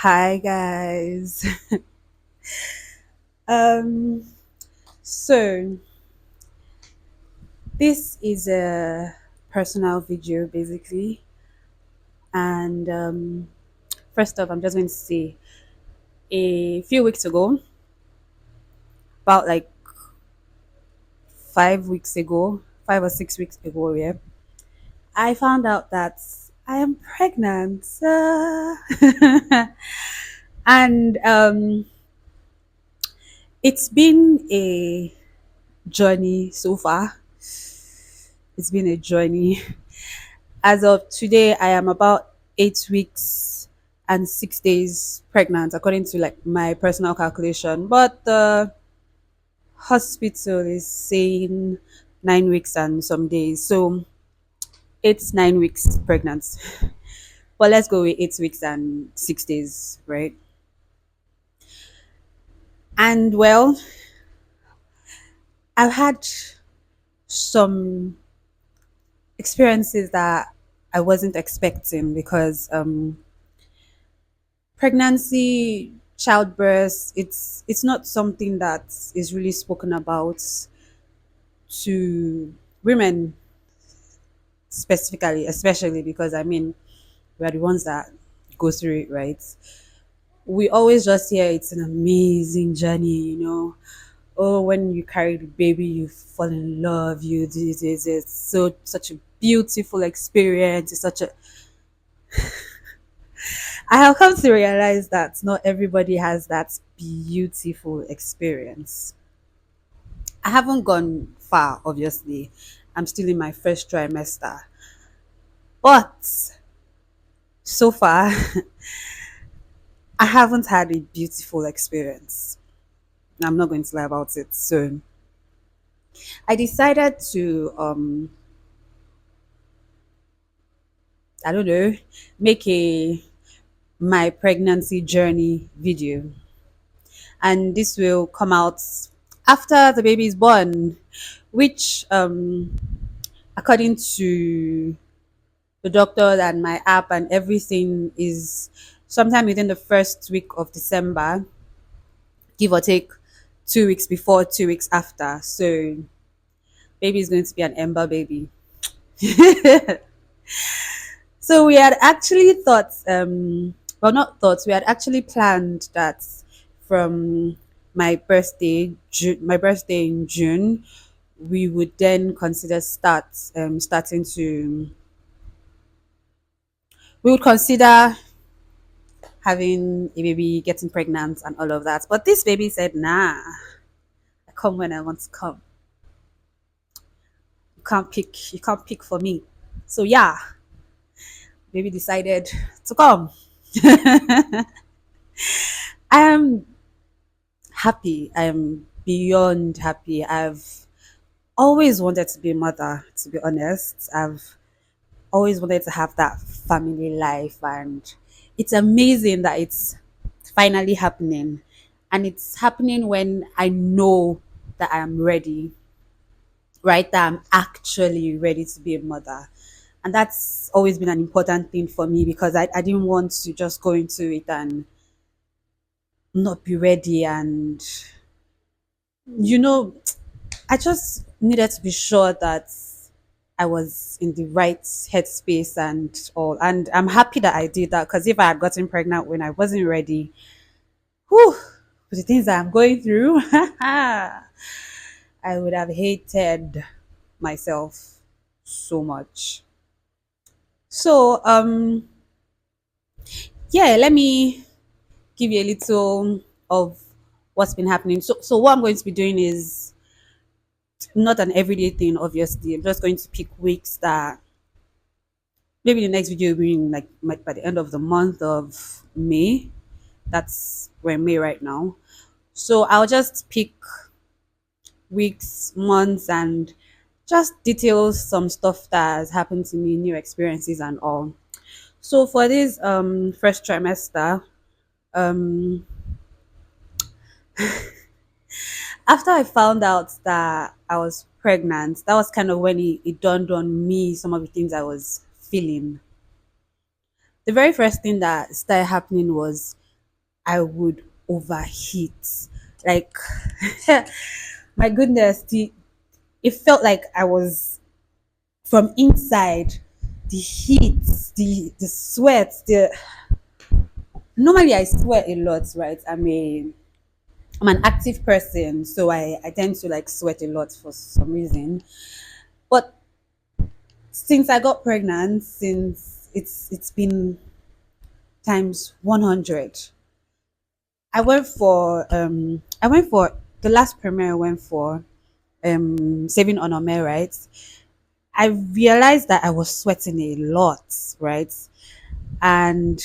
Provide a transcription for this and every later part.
Hi guys. Um so this is a personal video basically, and first off I'm just going to say a few weeks ago, about like 5 weeks ago, 5 or 6 weeks ago, yeah, I found out that I am pregnant. And it's been a journey so far. It's been a journey. As of today, I am about 8 weeks and 6 days pregnant, according to like my personal calculation. But the hospital is saying 9 weeks and some days, so it's 9 weeks pregnant. But let's go with 8 weeks and 6 days, right? And well, I've had some experiences that I wasn't expecting because pregnancy, childbirth, it's not something that is really spoken about to women specifically, especially because I mean we are the ones that go through it, right? We always just hear it's an amazing journey. Oh, when you carry the baby, you fall in love, you do this, it's so such a beautiful experience. It's such a I have come to realize that not everybody has that beautiful experience. I haven't gone far, obviously. I'm still in my first trimester. But so far, I haven't had a beautiful experience. I'm not going to lie about it. So I decided to, I don't know, make a my pregnancy journey video. And this will come out after the baby is born, which, according to the doctor and my app and everything, is sometime within the first week of December, give or take 2 weeks before, 2 weeks after. So baby is going to be an ember baby. So we had actually thought, well, not thoughts, we had actually planned that from my birthday in June, we would then consider starting to, we would consider having a baby, getting pregnant, and all of that. But this baby said, "Nah, I come when I want to come. You can't pick for me." So yeah, baby decided to come. I am happy. I am beyond happy. I've always wanted to be a mother, to be honest. I've always wanted to have that family life, and it's amazing that it's finally happening. And it's happening when I know that I am ready, right? That I'm actually ready to be a mother. And that's always been an important thing for me because I didn't want to just go into it and not be ready. And, you know, I just needed to be sure that I was in the right headspace and all. And I'm happy that I did that because if I had gotten pregnant when I wasn't ready, whew, with the things that I'm going through, I would have hated myself so much. So, yeah, let me give you a little of what's been happening. So what I'm going to be doing is not an everyday thing, obviously. I'm just going to pick weeks that maybe the next video will be in like by the end of the month of May. That's we're in May right now. So I'll just pick weeks, months, and just details some stuff that has happened to me, new experiences and all. So for this first trimester, um after I found out that I was pregnant, that was kind of when it dawned on me some of the things I was feeling. The very first thing that started happening was I would overheat. Like, my goodness, it felt like I was from inside, the heat, the sweat, the normally I sweat a lot, right? I'm an active person, so I tend to like sweat a lot for some reason. But since I got pregnant, since it's been times 100. I went for the last premiere I went for, Saving on Ome, right? I realized that I was sweating a lot, right? And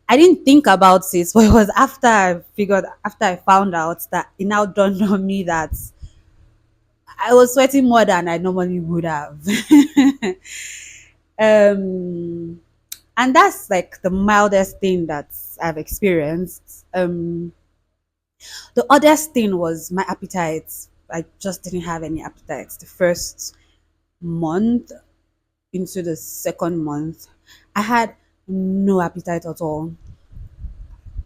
I didn't think about it, but it was after I found out that it now dawned on me that I was sweating more than I normally would have. um, and that's like the mildest thing that I've experienced. The oddest thing was my appetite. I just didn't have any appetite. The first month into the second month, I had no appetite at all.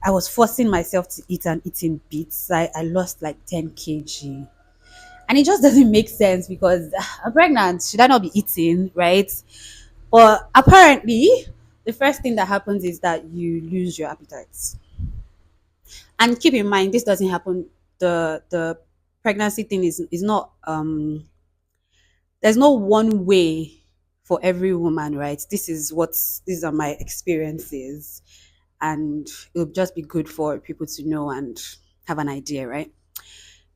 I was forcing myself to eat and eating bits. I lost like 10 kg. And it just doesn't make sense because I'm pregnant. Should I not be eating, right? But apparently, the first thing that happens is that you lose your appetite. And keep in mind, this doesn't happen. The pregnancy thing is not there's no one way for every woman, right? These are my experiences, and it'll just be good for people to know and have an idea, right?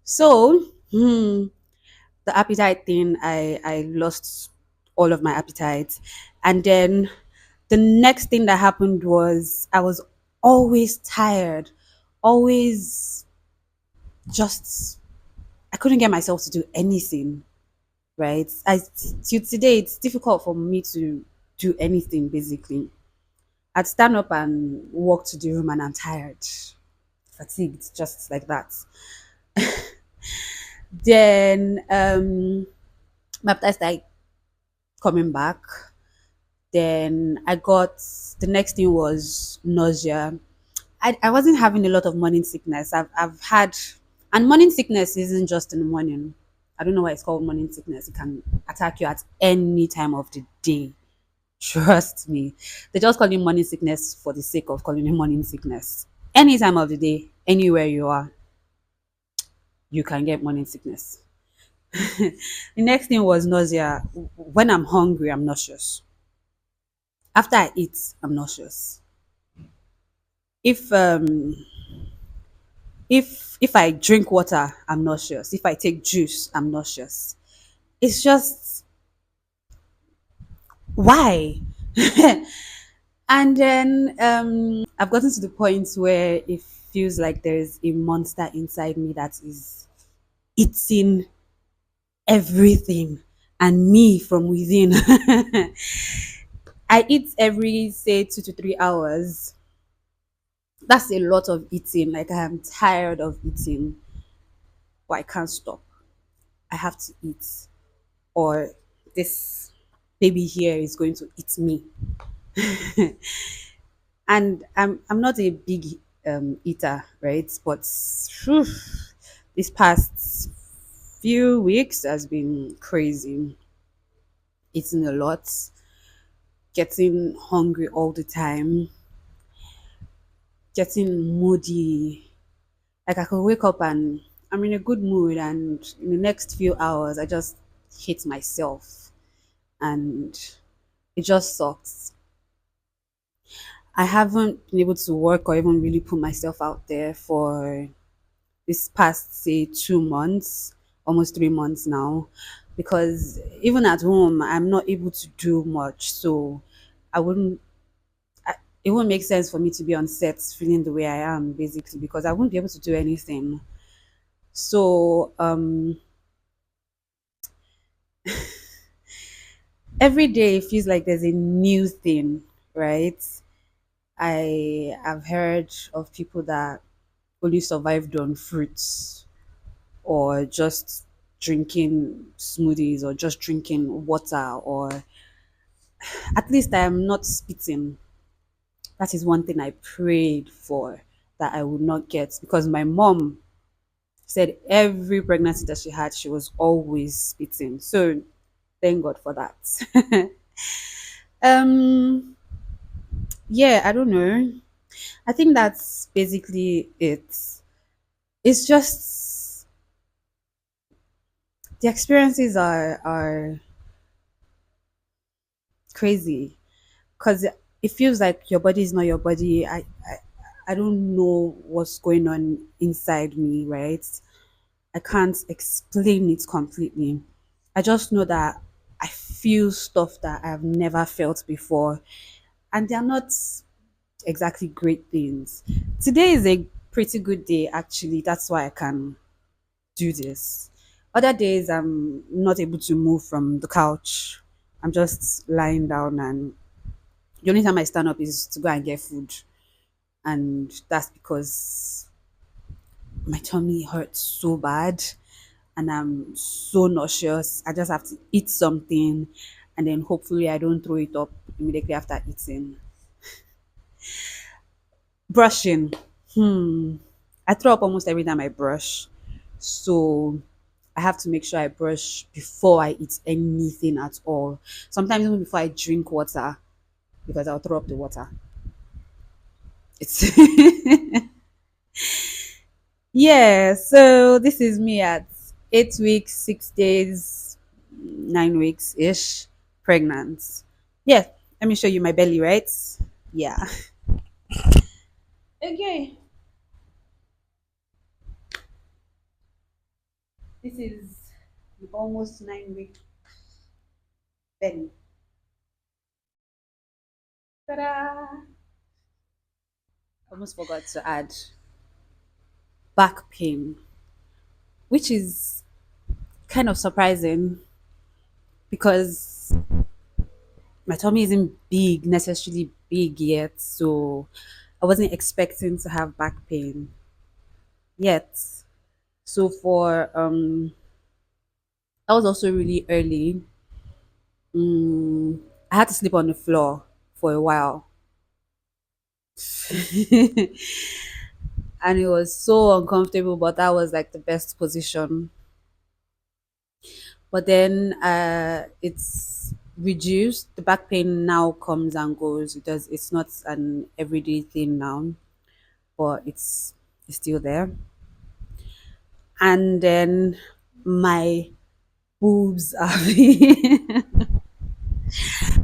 So, the appetite thing, I lost all of my appetite, and then the next thing that happened was I was always tired, always just I couldn't get myself to do anything, right? Till today it's difficult for me to do anything basically. I'd stand up and walk to the room and I'm tired, fatigued, just like that. Then my appetite started coming back. Then I got the next thing was nausea. I wasn't having a lot of morning sickness. I've had, and morning sickness isn't just in the morning. I don't know why it's called morning sickness. It can attack you at any time of the day. Trust me. They just call it morning sickness for the sake of calling it morning sickness. Any time of the day, anywhere you are, you can get morning sickness. The next thing was nausea. When I'm hungry, I'm nauseous. After I eat, I'm nauseous. If if I drink water, I'm nauseous. If I take juice, I'm nauseous. It's just why? And then I've gotten to the point where it feels like there's a monster inside me that is eating everything and me from within. I eat every say 2 to 3 hours. That's a lot of eating. Like I am tired of eating, but I can't stop. I have to eat, or this baby here is going to eat me. And I'm not a big eater, right? But phew, this past few weeks has been crazy. Eating a lot, getting hungry all the time, getting moody. Like I could wake up and I'm in a good mood, and in the next few hours, I just hate myself, and it just sucks. I haven't been able to work or even really put myself out there for this past, say, 2 months, almost 3 months now, because even at home, I'm not able to do much. So I wouldn't, it wouldn't make sense for me to be on set feeling the way I am, basically, because I wouldn't be able to do anything. So every day it feels like there's a new thing, right? I've heard of people that only survived on fruits or just drinking smoothies or just drinking water, or at least I am not spitting. That is one thing I prayed for. that I would not get because my mom said every pregnancy that she had, she was always spitting. So thank God for that. um, yeah, I don't know. I think that's basically it. It's just the experiences are crazy because it feels like your body is not your body. I don't know what's going on inside me, right? I can't explain it completely. I just know that I feel stuff that I've never felt before, and they're not exactly great things. Today is a pretty good day, actually. That's why I can do this. Other days, I'm not able to move from the couch. I'm just lying down, and the only time I stand up is to go and get food. And that's because my tummy hurts so bad and I'm so nauseous. I just have to eat something and then hopefully I don't throw it up immediately after eating. Brushing. I throw up almost every time I brush. So I have to make sure I brush before I eat anything at all. Sometimes even before I drink water because I'll throw up the water. It's yeah, so this is me at 8 weeks, 6 days, 9 weeks ish, pregnant. Yeah, let me show you my belly, right? Yeah. Okay, this is the almost 9 week belly. Ta-da! Almost forgot to add back pain, which is kind of surprising because my tummy isn't big, necessarily big yet, so I wasn't expecting to have back pain yet. So for that was also really early. I had to sleep on the floor for a while. And it was so uncomfortable, but that was like the best position. But then it's reduced. The back pain now comes and goes. It's not an everyday thing now, but it's still there. And then my boobs are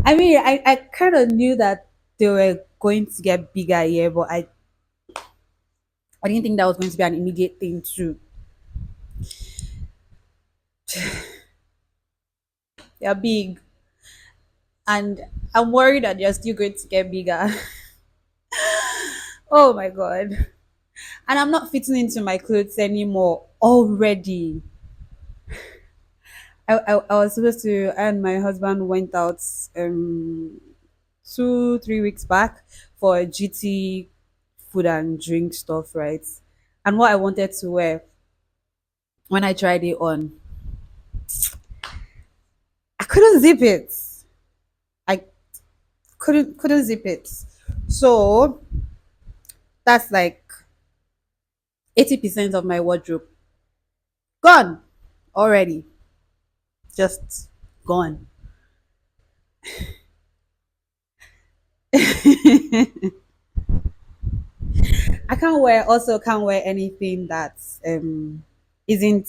I mean, I kind of knew that they were going to get bigger here, but I didn't think that was going to be an immediate thing too. They're big, and I'm worried that they're still going to get bigger. Oh my god! And I'm not fitting into my clothes anymore already. I was supposed to, and my husband went out 2 3 weeks back for a GT food and drink stuff, right? And what I wanted to wear when I tried it on, I couldn't zip it. I couldn't zip it. So that's like 80% of my wardrobe gone already. Just gone. I can't wear anything that isn't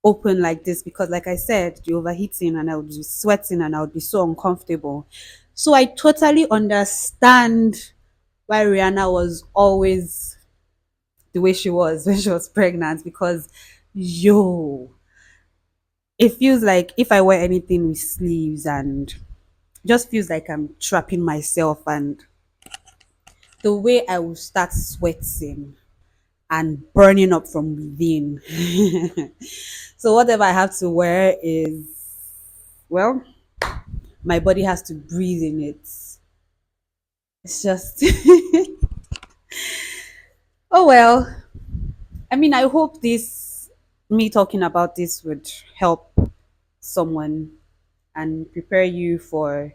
open like this because like I said, the overheating and I would be sweating and I would be so uncomfortable. So I totally understand why Rihanna was always the way she was when she was pregnant because yo, it feels like if I wear anything with sleeves and it just feels like I'm trapping myself and the way I will start sweating and burning up from within. So whatever I have to wear is well, my body has to breathe in it. It's just oh well. I mean, I hope this me talking about this would help someone and prepare you for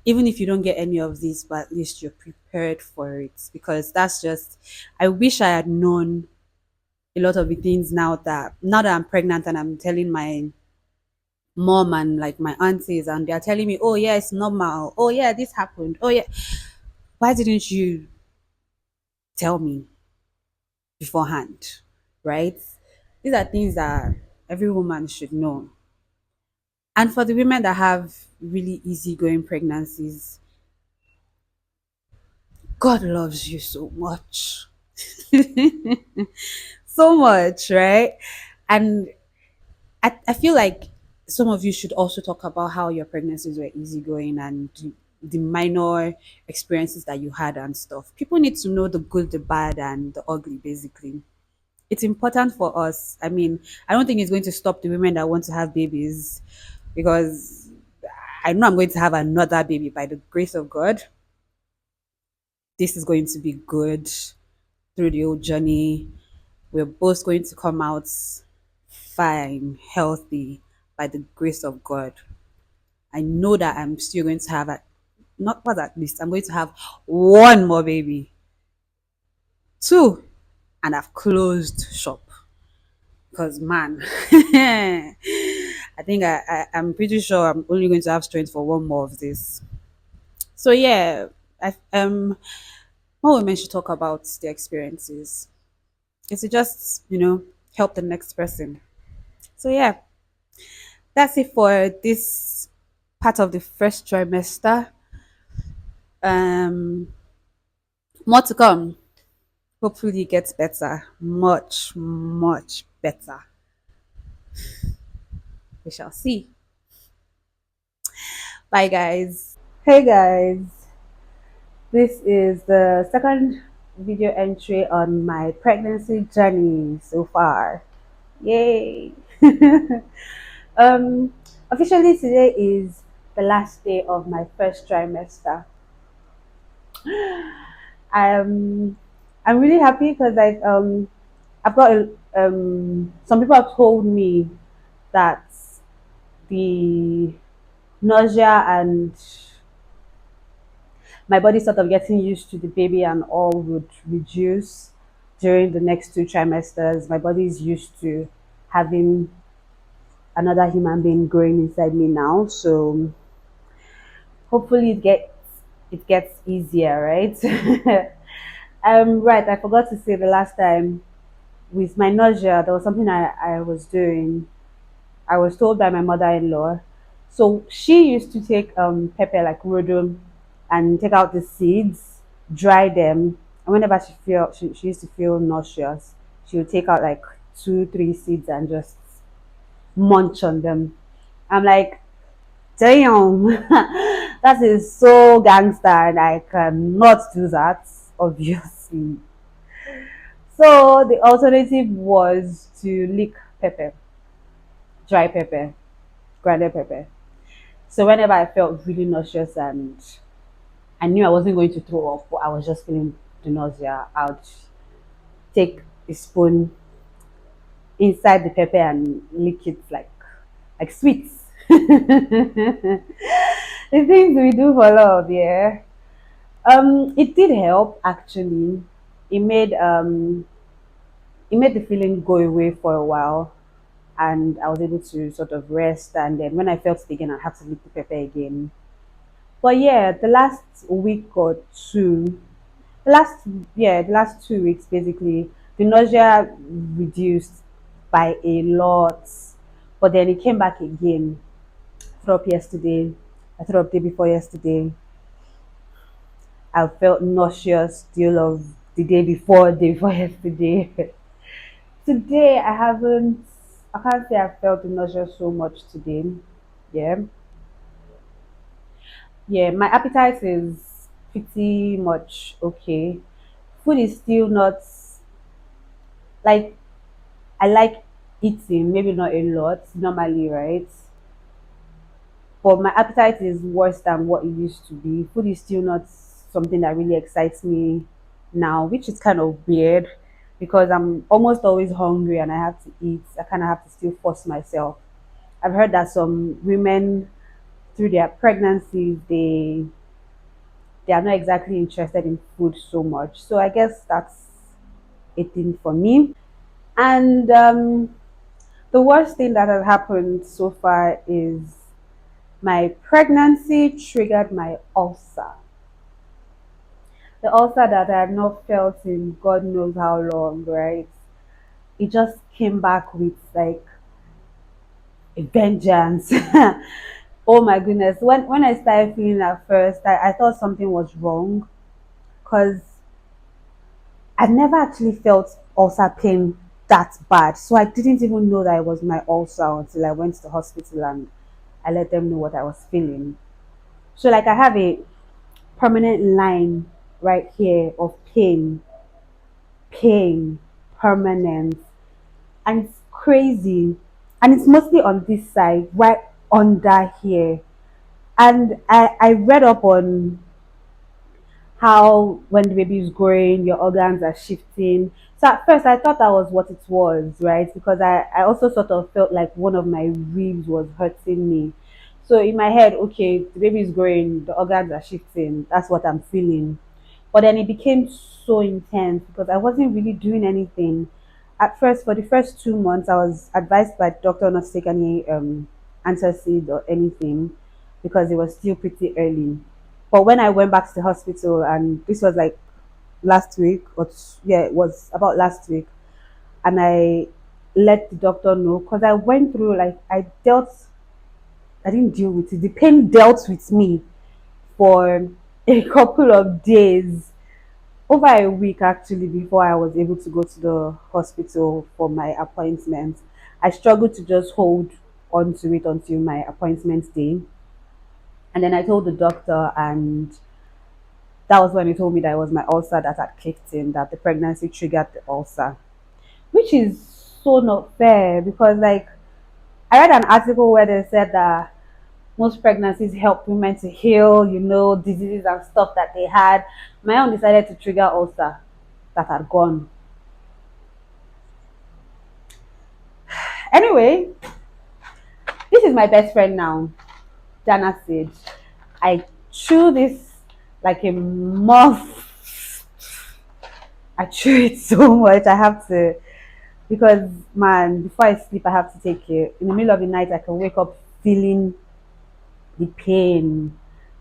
even if you don't get any of these, but at least you're prepared for it. Because that's just, I wish I had known a lot of the things now that I'm pregnant and I'm telling my mom and like my aunties and they're telling me, oh yeah, it's normal. Oh yeah, this happened. Oh yeah. Why didn't you tell me beforehand? Right? These are things that every woman should know. And for the women that have really easygoing pregnancies, God loves you so much. So much, right? And I feel like some of you should also talk about how your pregnancies were easygoing and the minor experiences that you had and stuff. People need to know the good, the bad, and the ugly, basically. It's important for us. I mean, I don't think it's going to stop the women that want to have babies because I know I'm going to have another baby by the grace of God. This is going to be good through the whole journey. We're both going to come out fine, healthy by the grace of God. I know that I'm still going to have not what at least I'm going to have one more baby, two, and I've closed shop. Because man, I think I'm pretty sure I'm only going to have strength for one more of this. So yeah, more women should talk about their experiences. It's to just help the next person. So yeah, that's it for this part of the first trimester. Um, More to come. Hopefully, it gets better, much, much better. We shall see. Bye, guys. Hey, guys. This is the second video entry on my pregnancy journey so far. Yay! um, Officially, today is the last day of my first trimester. I'm I'm really happy because I've got some people have told me that the nausea and my body sort of getting used to the baby and all would reduce during the next two trimesters. My body is used to having another human being growing inside me now, so hopefully it gets easier, right? Right. I forgot to say the last time with my nausea, there was something I was doing. I was told by my mother-in-law. So she used to take pepper like rodo and take out the seeds, dry them, and whenever she used to feel nauseous, she would take out like two, three seeds and just munch on them. I'm like, damn, that is so gangster, and I cannot do that, obviously. So the alternative was to lick pepper, dry pepper, grounded pepper. So whenever I felt really nauseous and I knew I wasn't going to throw up, but I was just feeling the nausea, I would take a spoon inside the pepper and lick it like sweets. The things we do for love, yeah. It did help actually. It made um it made the feeling go away for a while, and I was able to sort of rest. And then when I felt it again, I had to lick the pepper again. But yeah, the last week or two, the last the last 2 weeks basically, the nausea reduced by a lot. But then it came back again. I threw up yesterday. I threw up day before yesterday. I felt nauseous still of the day before yesterday. Today I haven't. I can't say I felt the nausea so much today. Yeah, yeah. My appetite is pretty much okay. Food is still not like I like eating, maybe not a lot normally, right? But my appetite is worse than what it used to be. Food is still not something that really excites me now, which is kind of weird because I'm almost always hungry and I have to eat. I kind of have to still force myself. I've heard that some women through their pregnancies they are not exactly interested in food so much. So I guess that's a thing for me. And the worst thing that has happened so far is my pregnancy triggered my ulcer. The ulcer that I had not felt in God knows how long, right? It just came back with like a vengeance. Oh my goodness. When I started feeling at first, I thought something was wrong because I never actually felt ulcer pain that bad. So I didn't even know that it was my ulcer until I went to the hospital and I let them know what I was feeling. So like I have a permanent line right here of pain, permanent, and it's crazy. And it's mostly on this side, right under here. And I read up on how when the baby is growing, your organs are shifting. So at first I thought that was what it was, right? Because I also sort of felt like one of my ribs was hurting me. So in my head, okay, the baby is growing, the organs are shifting. That's what I'm feeling. But then it became so intense because I wasn't really doing anything. At first, for the first 2 months, I was advised by the doctor not to take any antacid or anything because it was still pretty early. But when I went back to the hospital, and this was like last week, yeah, it was about last week, and I let the doctor know because I went through like I didn't deal with it. The pain dealt with me for a couple of days, over a week actually, before I was able to go to the hospital for my appointment. I struggled to just hold on to it until my appointment day. And then I told the doctor, and that was when he told me that it was my ulcer that had kicked in, that the pregnancy triggered the ulcer, which is so not fair because, like, I read an article where they said that most pregnancies help women to heal, diseases and stuff that they had. My own decided to trigger ulcer that had gone. Anyway, this is my best friend now, Jana said. I chew this like a moth. I chew it so much. I have to, because man, before I sleep, I have to take it. In the middle of the night, I can wake up feeling the pain.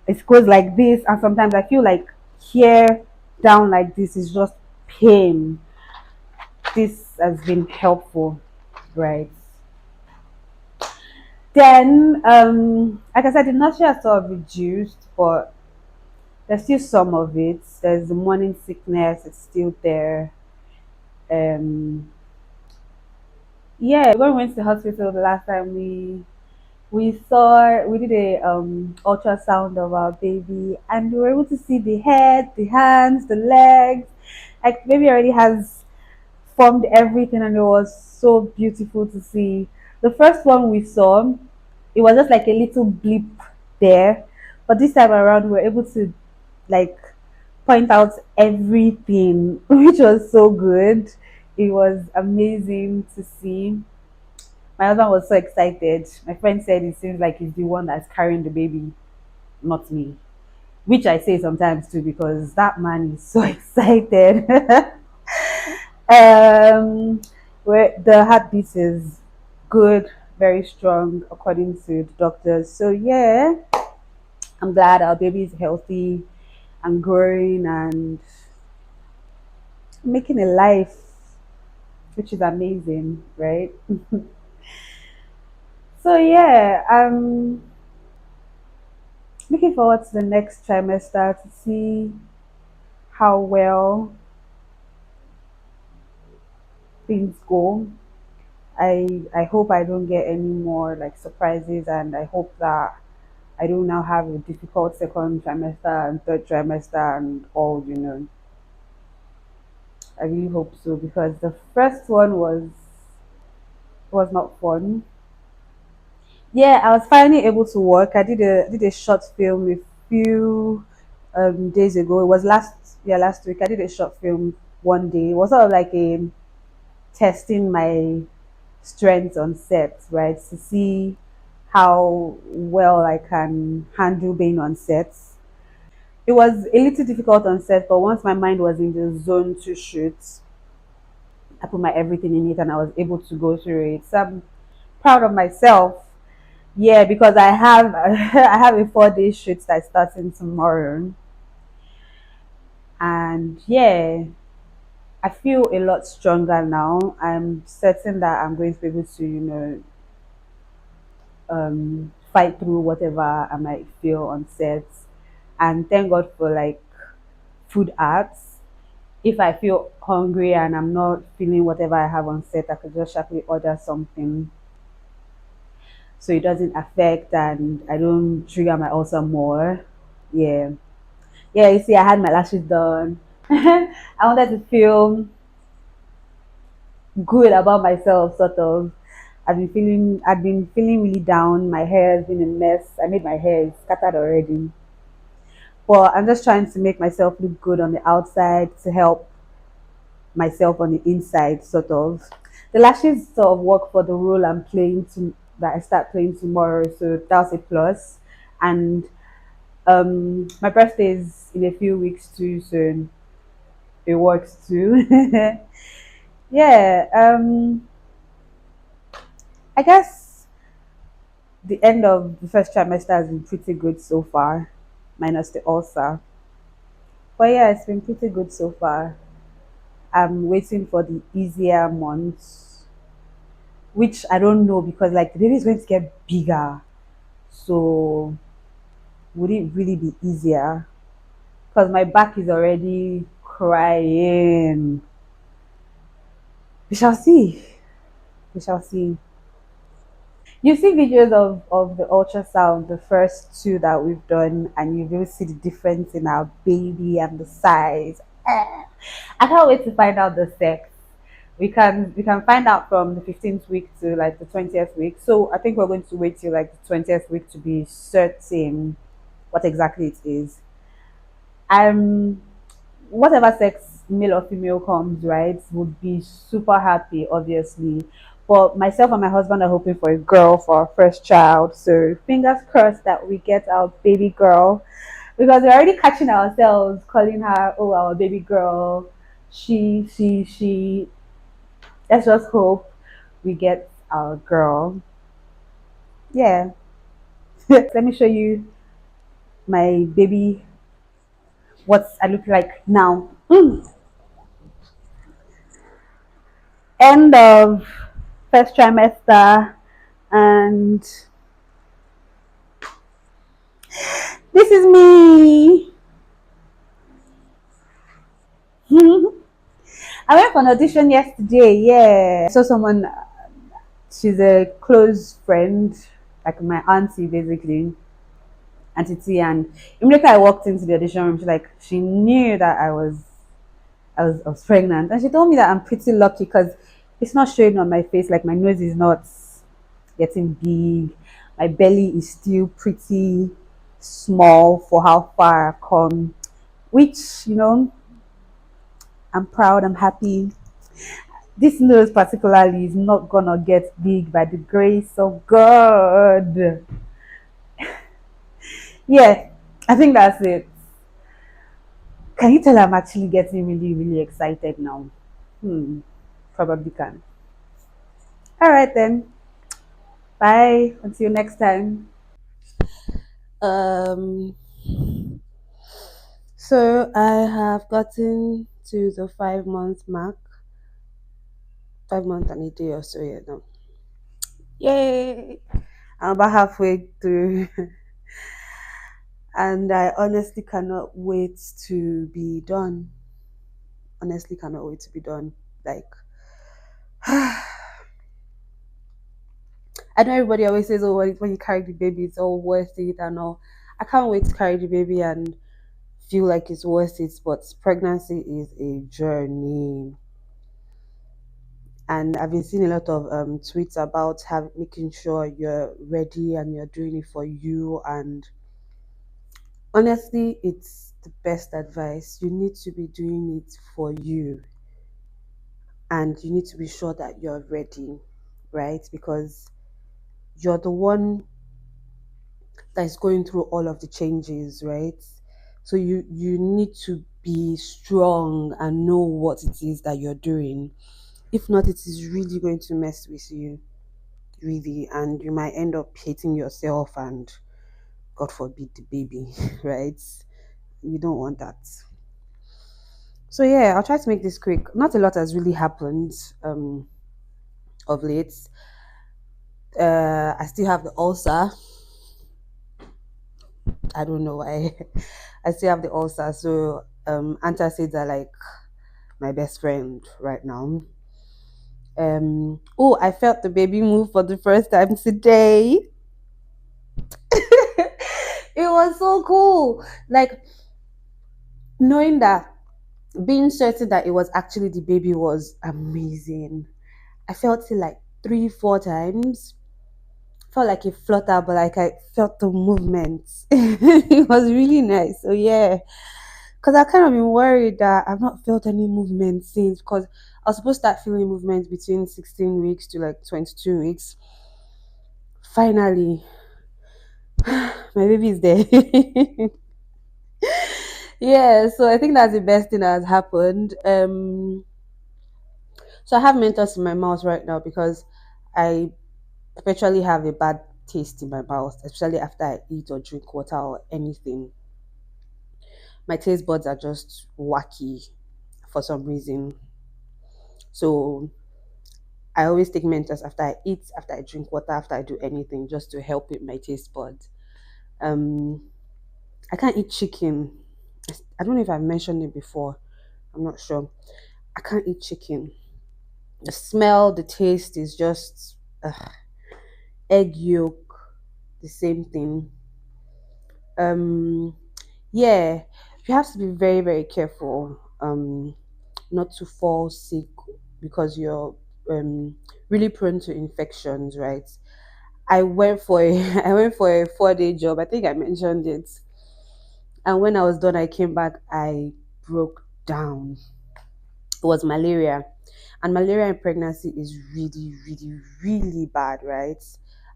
It goes like this, and sometimes I feel like here down like this is just pain. This has been helpful, right? Then, like I said, the nursery has sort of reduced, but there's still some of it. There's the morning sickness; it's still there. Um, yeah, when we went to the hospital the last time, we did a ultrasound of our baby, and we were able to see the head, the hands, the legs. Like baby already has formed everything, and it was so beautiful to see. The first one we saw, it was just like a little blip there, but this time around we were able to like point out everything, which was so good. It was amazing to see. My husband was so excited. My friend said it seems like he's the one that's carrying the baby, not me. Which I say sometimes too because that man is so excited. um, where the heartbeat is good, very strong according to the doctors. So yeah, I'm glad our baby is healthy and growing and making a life, which is amazing, right? So yeah, looking forward to the next trimester to see how well things go. I hope I don't get any more like surprises, and I hope that I don't now have a difficult second trimester and third trimester and all. I really hope so because the first one was not fun. Yeah, I was finally able to work. I did a short film a few days ago. It was last week. I did a short film one day. It was sort of like a testing my strengths on set, right? To see how well I can handle being on sets. It was a little difficult on set, but once my mind was in the zone to shoot, I put my everything in it and I was able to go through it. So I'm proud of myself. Yeah, because I have I have a 4 day shoot that starting tomorrow. And yeah, I feel a lot stronger now. I'm certain that I'm going to be able to, fight through whatever I might feel on set. And thank God for like food arts. If I feel hungry and I'm not feeling whatever I have on set, I could just sharply order something so it doesn't affect and I don't trigger my ulcer more. Yeah. Yeah, you see, I had my lashes done. I wanted to feel good about myself, sort of. I've been feeling really down. My hair has been a mess. I made my hair scattered already. But I'm just trying to make myself look good on the outside to help myself on the inside, sort of. The lashes sort of work for the role I'm playing to that I start playing tomorrow, so that's a plus. And my birthday is in a few weeks too, so it works too. Yeah, I guess the end of the first trimester has been pretty good so far, minus the ulcer. But yeah, it's been pretty good so far. I'm waiting for the easier months, which I don't know because like the baby is going to get bigger. So would it really be easier? Because my back is already crying. We shall see. We shall see. You see videos of the ultrasound, the first two that we've done, and you will see the difference in our baby and the size. I can't wait to find out the sex. We can find out from the 15th week to like the 20th week. So I think we're going to wait till like the 20th week to be certain what exactly it is. I'm whatever sex, male or female, comes, right, would be super happy, obviously. But myself and my husband are hoping for a girl for our first child. So fingers crossed that we get our baby girl. Because we're already catching ourselves calling her, oh, our baby girl. She. Let's just hope we get our girl. Yeah. Let me show you my baby, what I look like now. End of first trimester, and this is me. I went for an audition yesterday. Yeah, I saw someone. She's a close friend, like my auntie, basically, Auntie T. And immediately I walked into the audition room, she knew that I was pregnant, and she told me that I'm pretty lucky because it's not showing on my face. Like my nose is not getting big, my belly is still pretty small for how far I've come, which I'm proud, I'm happy. This nose particularly is not gonna get big by the grace of God. Yeah, I think that's it. Can you tell I'm actually getting really, really excited now? Hmm, probably can. All right then. Bye. Until next time. Um, so I have gotten to the 5 month mark, 5 months and a day or so, yeah, now. Yay! I'm about halfway through, and I honestly cannot wait to be done. Honestly, cannot wait to be done. Like, I know everybody always says, "Oh, when you carry the baby, it's all worth it," and all. I can't wait to carry the baby and feel like it's worth it. But pregnancy is a journey, and I've been seeing a lot of tweets about making sure you're ready and you're doing it for you. And honestly, it's the best advice. You need to be doing it for you, and you need to be sure that you're ready, right? Because you're the one that is going through all of the changes, right? So you need to be strong and know what it is that you're doing. If not, it is really going to mess with you, really, and you might end up hating yourself and God forbid the baby, right? You don't want that. So yeah, I'll try to make this quick. Not a lot has really happened of late. I still have the ulcer. I don't know why. I still have the ulcer. So antacids are like my best friend right now. Oh, I felt the baby move for the first time today. It was so cool. Like knowing that, being certain that it was actually the baby was amazing. I felt it like 3, 4 times. Felt like a flutter, but like I felt the movement. It was really nice. So yeah, because I kind of been worried that I've not felt any movement since. Because I was supposed to start feeling movement between 16 weeks to like 22 weeks. Finally, my baby is there. Yeah, so I think that's the best thing that has happened. So I have Mentos in my mouth right now because I perpetually have a bad taste in my mouth, especially after I eat or drink water or anything. My taste buds are just wacky for some reason. So I always take Mentos after I eat, after I drink water, after I do anything, just to help with my taste buds. Um, I can't eat chicken. I don't know if I've mentioned it before. I'm not sure. I can't eat chicken. The smell, the taste is just egg yolk, the same thing. Um, yeah, you have to be very, very careful not to fall sick because you're really prone to infections, right? I went for a I went for a 4 day job. I think I mentioned it. And when I was done, I came back. I broke down. It was malaria, and malaria in pregnancy is really, really, really bad, right?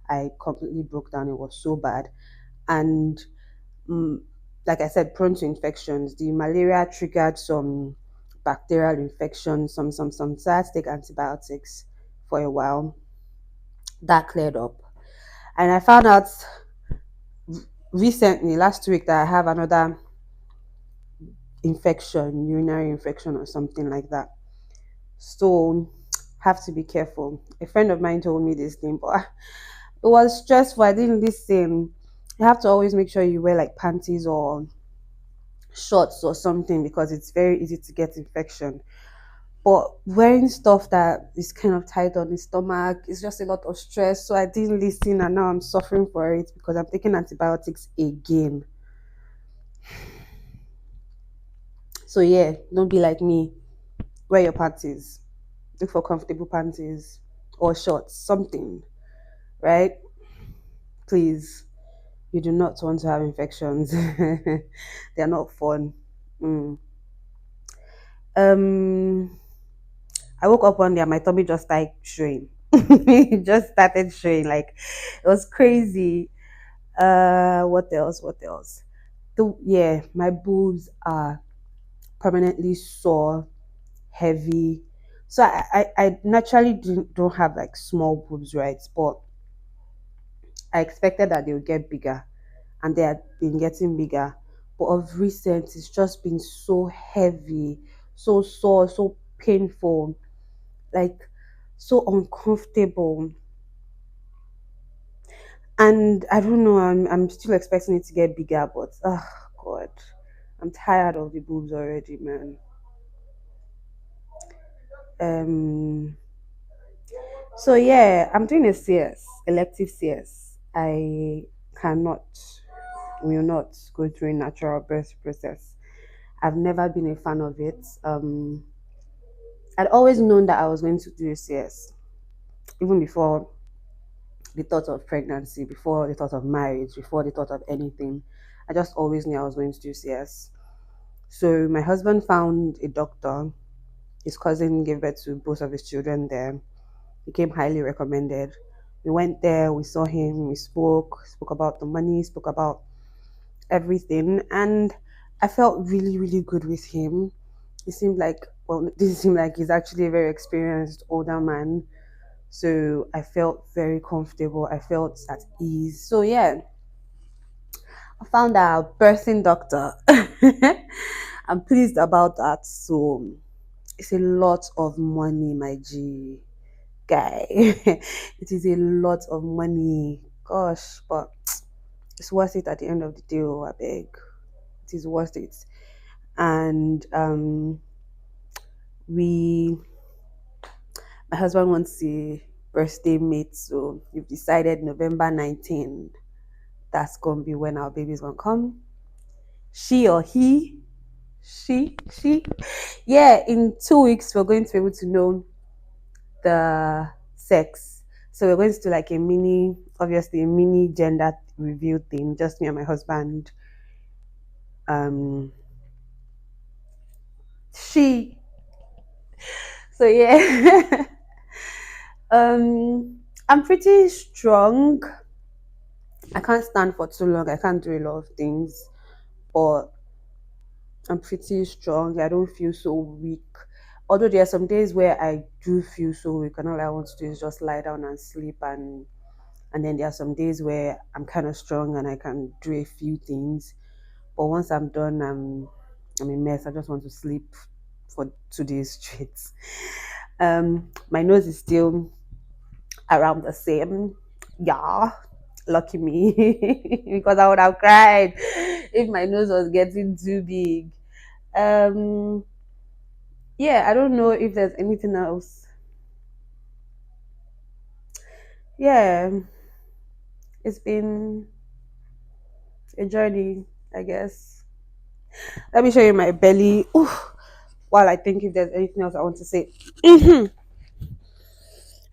I completely broke down. It was so bad, and mm, like I said, prone to infections. The malaria triggered some bacterial infections. Some. So I had to take antibiotics for a while. That cleared up, and I found out recently, last week, that I have another infection, urinary infection or something like that. So have to be careful. A friend of mine told me this thing, but it was stressful. I didn't listen. You have to always make sure you wear like panties or shorts or something because it's very easy to get infection. But wearing stuff that is kind of tight on the stomach is just a lot of stress. So I didn't listen and now I'm suffering for it because I'm taking antibiotics again. So yeah, don't be like me. Wear your panties. Look for comfortable panties or shorts, something, right? Please. You do not want to have infections. They are not fun. Mm. Um, I woke up one day and my tummy just started showing. It just started showing. Like it was crazy. What else? What else? Yeah, my boobs are permanently sore, heavy. So I naturally don't have like small boobs, right? But I expected that they would get bigger, and they had been getting bigger. But of recent, it's just been so heavy, so sore, so painful, like so uncomfortable. And I don't know, I'm still expecting it to get bigger, but oh God, I'm tired of the boobs already, man. Um, so yeah, I'm doing a CS, elective CS. I cannot, will not go through a natural birth process. I've never been a fan of it. I'd always known that I was going to do a CS, even before the thought of pregnancy, before the thought of marriage, before the thought of anything. I just always knew I was going to do CS. So my husband found a doctor. His cousin gave birth to both of his children there. He came highly recommended. We went there, we saw him, we spoke about the money, spoke about everything. And I felt really, really good with him. He seemed like, well, this seemed like he's actually a very experienced older man. So I felt very comfortable. I felt at ease. So yeah, I found a birthing doctor. I'm pleased about that. So it's a lot of money, my G guy. It is a lot of money. Gosh, but it's worth it at the end of the day. Oh, I beg. It is worth it. And we my husband wants a birthday mate, so we've decided November 19th. That's gonna be when our baby's gonna come. She or he, she. Yeah, in 2 weeks we're going to be able to know the sex. So we're going to do like a mini, obviously a mini gender reveal thing, just me and my husband. Um, she. So yeah, I'm pretty strong. I can't stand for too long. I can't do a lot of things, but I'm pretty strong. I don't feel so weak. Although there are some days where I do feel so weak, and all I want to do is just lie down and sleep. And then there are some days where I'm kind of strong and I can do a few things. But once I'm done, I'm a mess. I just want to sleep for 2 days straight. My nose is still around the same. Yeah, lucky me, because I would have cried if my nose was getting too big. Um, yeah, I don't know if there's anything else. Yeah, it's been a journey, I guess. Let me show you my belly. Ooh, while I think if there's anything else I want to say. I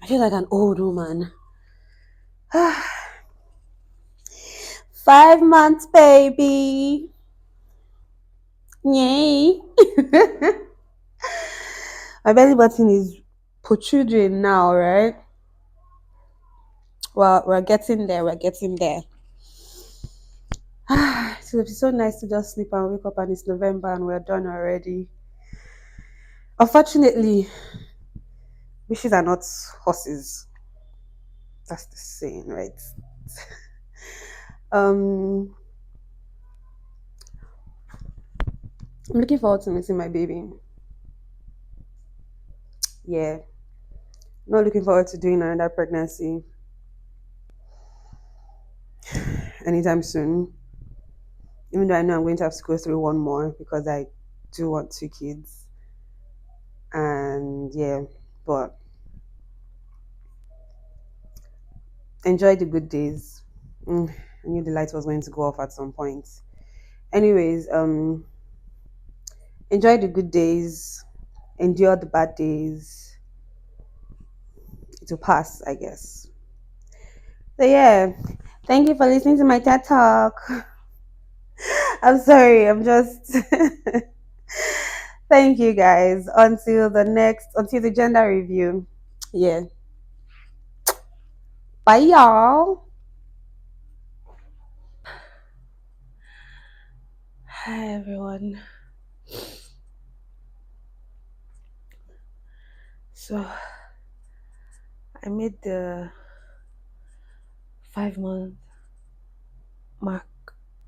feel like an old woman. 5 months, baby. Yay. My belly button is protruding now, right? Well, we're getting there. We're getting there. So it's so nice to just sleep and wake up, and it's November and we're done already. Unfortunately, wishes are not horses. That's the saying, right? Um, I'm looking forward to meeting my baby. Yeah, not looking forward to doing another pregnancy anytime soon. Even though I know I'm going to have to go through one more because I do want 2 kids. And yeah, but enjoy the good days. I knew the light was going to go off at some point. Anyways, enjoy the good days, endure the bad days. It will pass, I guess. So yeah, thank you for listening to my TED talk. I'm sorry, I'm just thank you guys. Until the gender review. Yeah. Bye y'all. Hi everyone. So I made the 5 month mark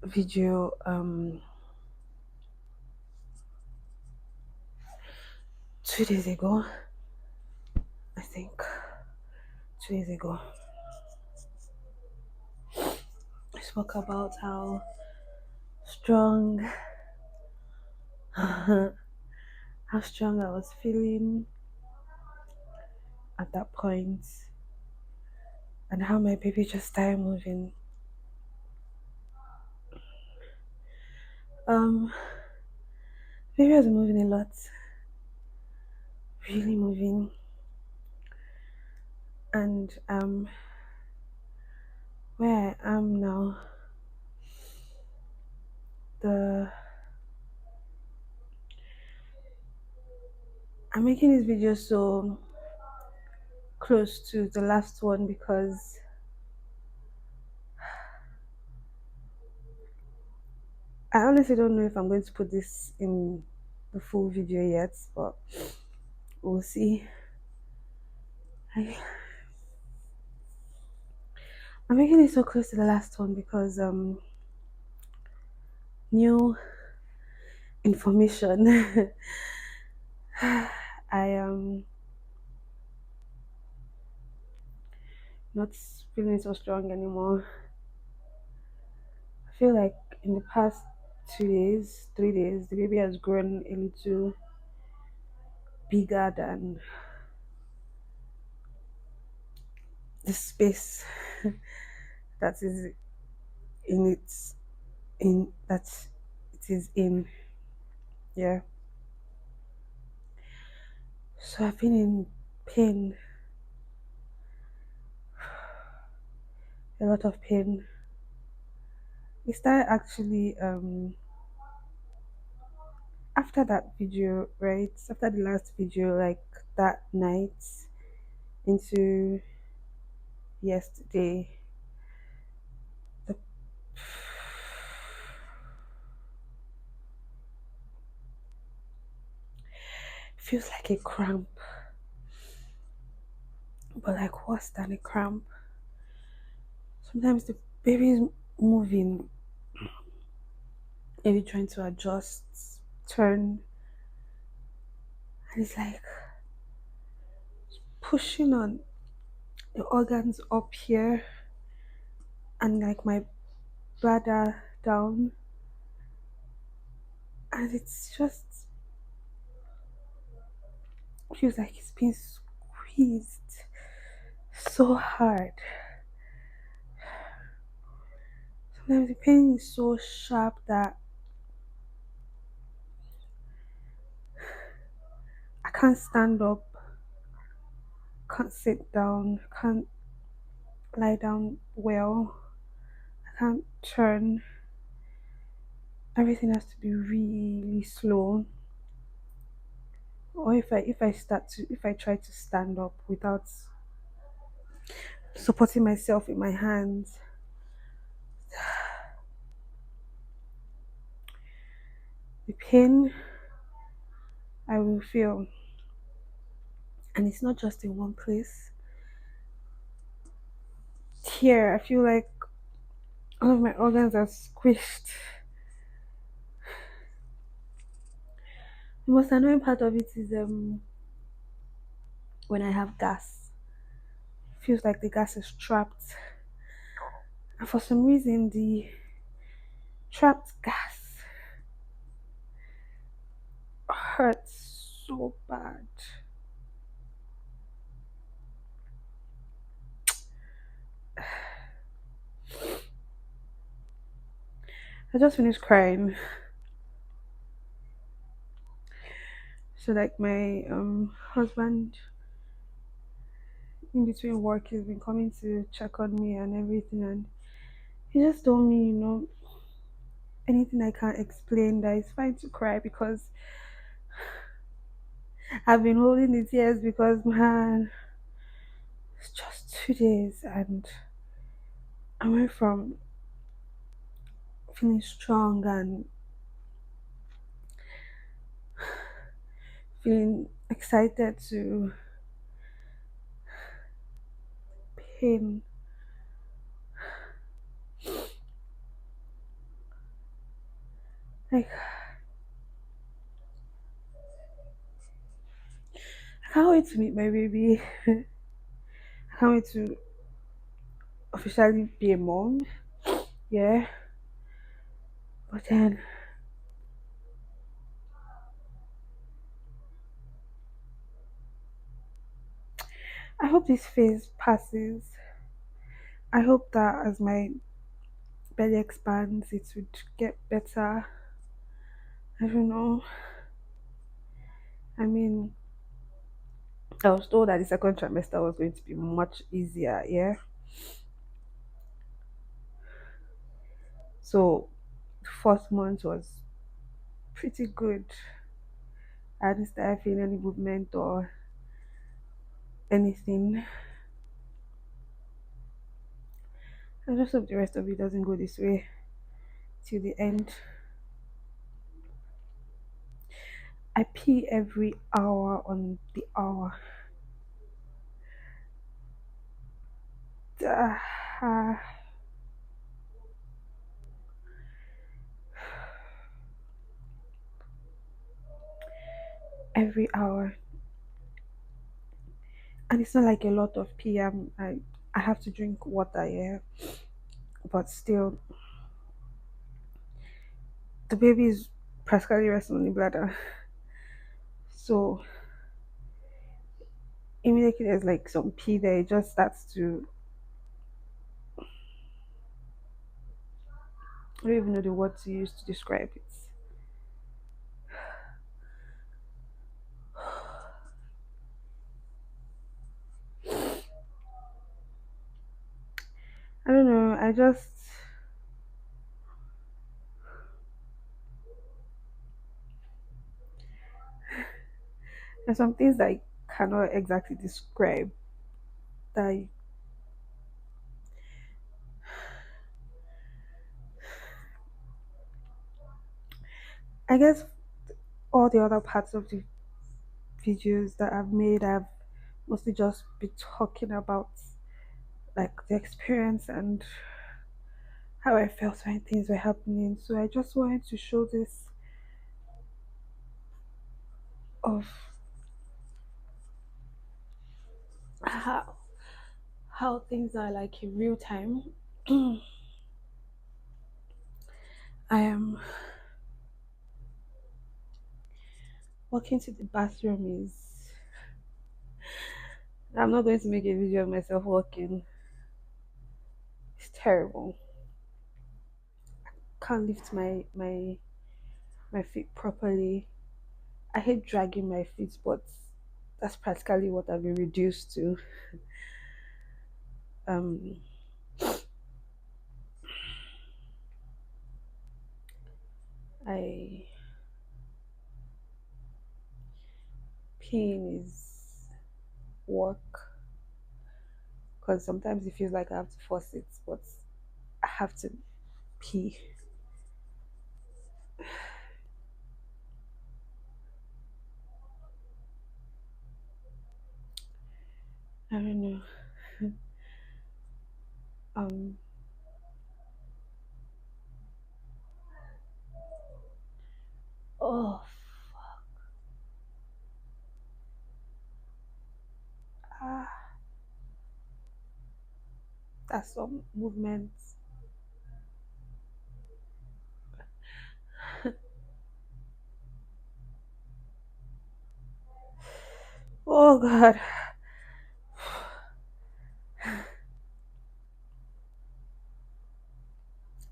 video 2 days ago. I think 2 days ago. I spoke about how strong how strong I was feeling at that point and how my baby just started moving. Um Baby was moving a lot. Really moving. And where I am now, the I'm making this video so close to the last one because I honestly don't know if I'm going to put this in the full video yet, but we'll see. I, I'm making it so close to the last one because new information. I am not feeling so strong anymore. I feel like in the past 2 days, 3 days, the baby has grown a little bigger than the space that is in its in that it is in. Yeah. So I've been in pain, a lot of pain. It started actually after that video, right? After the last video, like that night into yesterday. The feels like a cramp, but like worse than a cramp. Sometimes the baby is moving, maybe trying to adjust, turn, and it's like pushing on the organs up here and like my bladder down, and it's just feels like it's being squeezed so hard. Sometimes the pain is so sharp that I can't stand up, can't sit down, can't lie down well, I can't turn. Everything has to be really slow. Or if I try to stand up without supporting myself with my hands, the pain I will feel. And it's not just in one place. Here, I feel like all of my organs are squished. The most annoying part of it is when I have gas. It feels like the gas is trapped. And for some reason the trapped gas hurts so bad. I just finished crying. So like my husband in between work he's been coming to check on me and everything, and he just told me, anything I can't explain that it's fine to cry because I've been holding the tears because man, it's just 2 days and I went from feeling strong and feeling excited to pain. Like I can't wait to meet my baby. I can't wait to officially be a mom. Yeah. But then I hope this phase passes. I hope that as my belly expands it would get better. I don't know. I mean, I was told that the second trimester was going to be much easier, yeah. So the first month was pretty good. I didn't start feeling any movement or anything. I just hope the rest of it doesn't go this way till the end. I pee every hour on the hour. Ah, every hour. And it's not like a lot of pee. I have to drink water, yeah. But still, the baby is practically resting on the bladder. So immediately there's like some pee there, it just starts to, I don't even know the word to use to describe it. I don't know. There's some things that I cannot exactly describe. That I guess all the other parts of the videos that I've made, I've mostly just been talking about like the experience and how I felt when things were happening. So I just wanted to show this of how things are like in real time. I am walking to the bathroom is, I'm not going to make a video of myself walking. It's terrible. Can't lift my feet properly. I hate dragging my feet, but that's practically what I've been reduced to. Um, I peeing is work because sometimes it feels like I have to force it, but I have to pee. I don't know. Um, oh, ah, that's some movements. Oh God,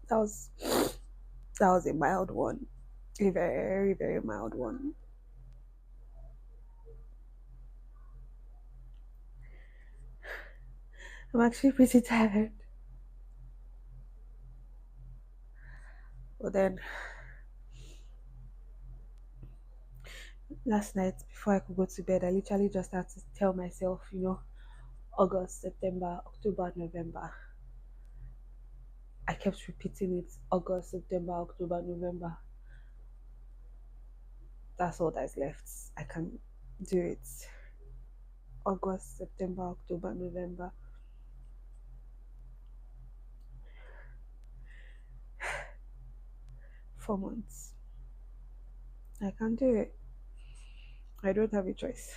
that was a mild one, a very very mild one. I'm actually pretty tired. But then last night before I could go to bed, I literally just had to tell myself, August, September, October, November. I kept repeating it: August, September, October, November. That's all that's left. I can do it. August, September, October, November. 4 months. I can do it. I don't have a choice.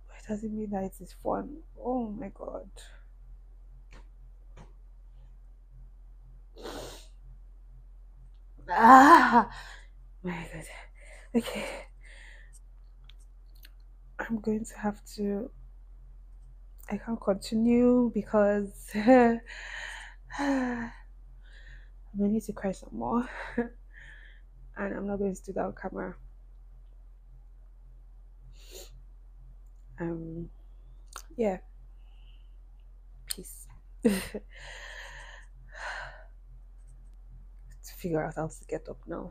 But it doesn't mean that it is fun. Oh my god. Ah, my god. Okay, I'm going to have to. I can't continue because I need to cry some more, and I'm not going to do that on camera. Um, yeah, peace. To figure out how to get up now.